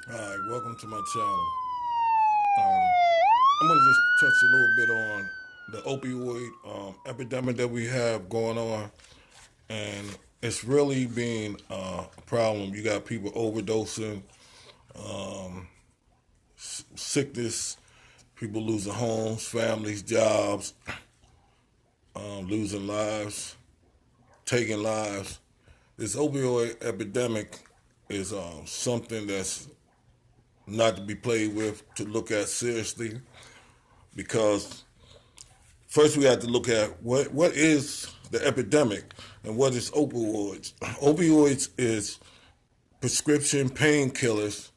Hi, welcome to my channel. I'm going to just touch a little bit on the opioid epidemic that we have going on, and it's really being a problem. You got people overdosing, sickness, people losing homes, families, jobs, losing lives, taking lives. This opioid epidemic is something that's not to be played with, to look at seriously, because first we have to look at what is the epidemic and what is opioids. Opioids is prescription painkillers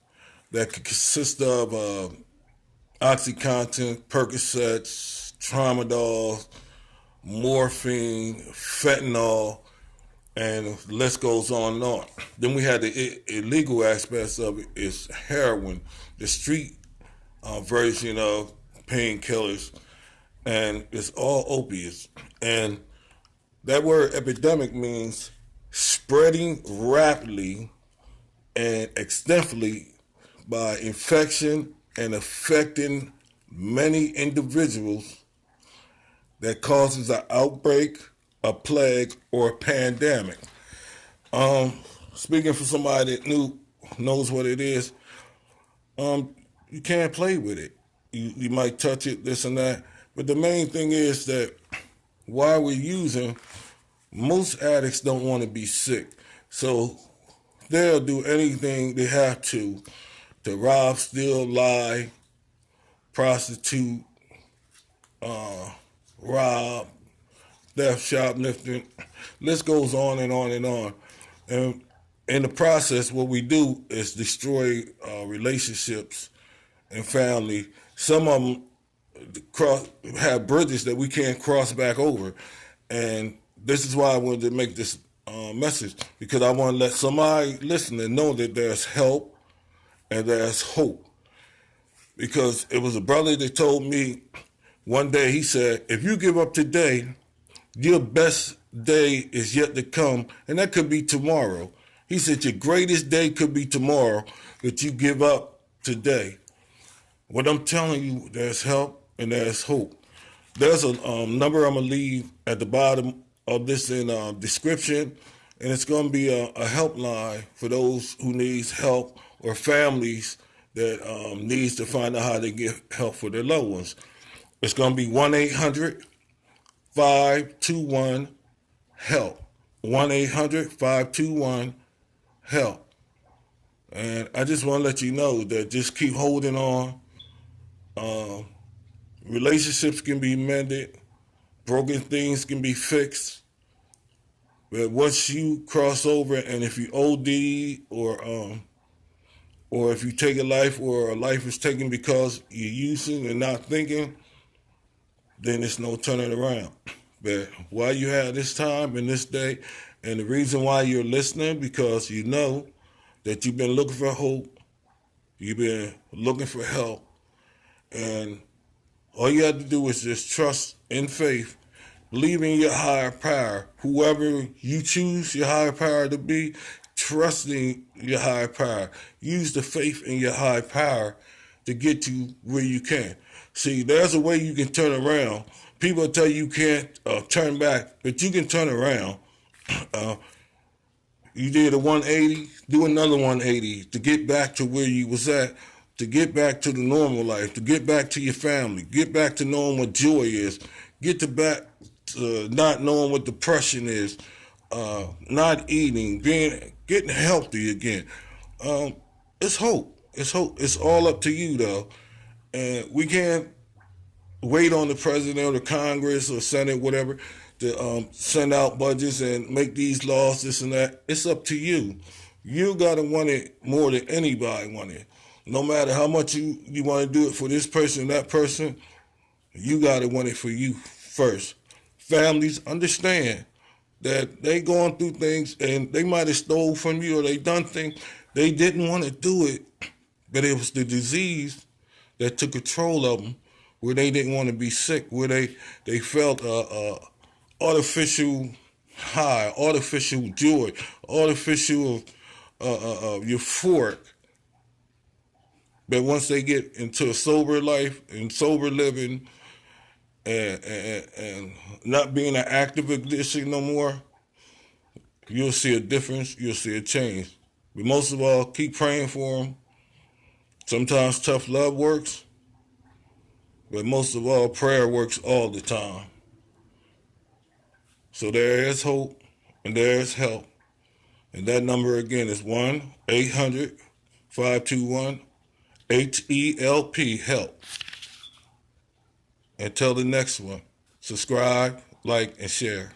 that could consist of OxyContin, Percocets, Tramadol, morphine, fentanyl, and the list goes on and on. Then we had the illegal aspects of it is heroin, the street version of painkillers, and it's all opiates. And that word epidemic means spreading rapidly and extensively by infection and affecting many individuals that causes an outbreak, a plague, or a pandemic. Um, Speaking for somebody that knows what it is, you can't play with it. You might touch it, this and that, but the main thing is that while we're using, most addicts don't want to be sick, so they'll do anything they have to rob, steal, lie, prostitute, rob, theft, shoplifting. List goes on and on and on. And in the process, what we do is destroy relationships and family. Some of them have bridges that we can't cross back over, and this is why I wanted to make this message, because I want to let somebody listening know that there's help and there's hope. Because it was a brother that told me one day, he said, if you give up today, your best day is yet to come, and that could be tomorrow. He said, your greatest day could be tomorrow, that you give up today. What I'm telling you, there's help and there's hope. There's a number I'm going to leave at the bottom of this in description, and it's going to be a helpline for those who needs help or families that needs to find out how to get help for their loved ones. It's going to be 1-800-521-HELP. 1-800-521-HELP. And I just want to let you know that just keep holding on. Um, Relationships can be mended, broken things can be fixed. But once you cross over, and if you OD or if you take a life, or a life is taken because you're using and not thinking, then it's no turning around. But while you have this time and this day, and the reason why you're listening, because you know that you've been looking for hope, you've been looking for help, and all you have to do is just trust in faith, believe in your higher power, whoever you choose your higher power to be, trusting your higher power. Use the faith in your higher power to get you where you can. See, there's a way you can turn around. People tell you can't turn back, but you can turn around. Uh, you did a 180, do another 180 to get back to where you was at, to get back to the normal life, to get back to your family, get back to knowing what joy is, get to back to not knowing what depression is, not eating, getting healthy again. Um, it's hope. It's hope. It's all up to you though, and we can't wait on the president or the Congress or Senate, whatever, to send out budgets and make these laws, this and that. It's up to you. You gotta want it more than anybody want it. No matter how much you want to do it for this person, that person, you gotta want it for you first. Families understand that they going through things, and they might have stole from you or they done things. They didn't want to do it, but it was the disease that took control of them, where they didn't want to be sick, where they felt artificial high, artificial joy, artificial euphoric, But once they get into a sober life and sober living and not being an active addiction no more, you'll see a difference. You'll see a change. But most of all, keep praying for them. Sometimes tough love works, but most of all, prayer works all the time. So there is hope and there is help. And that number again is 1-800-521-HELP, help. Until the next one, subscribe, like, and share.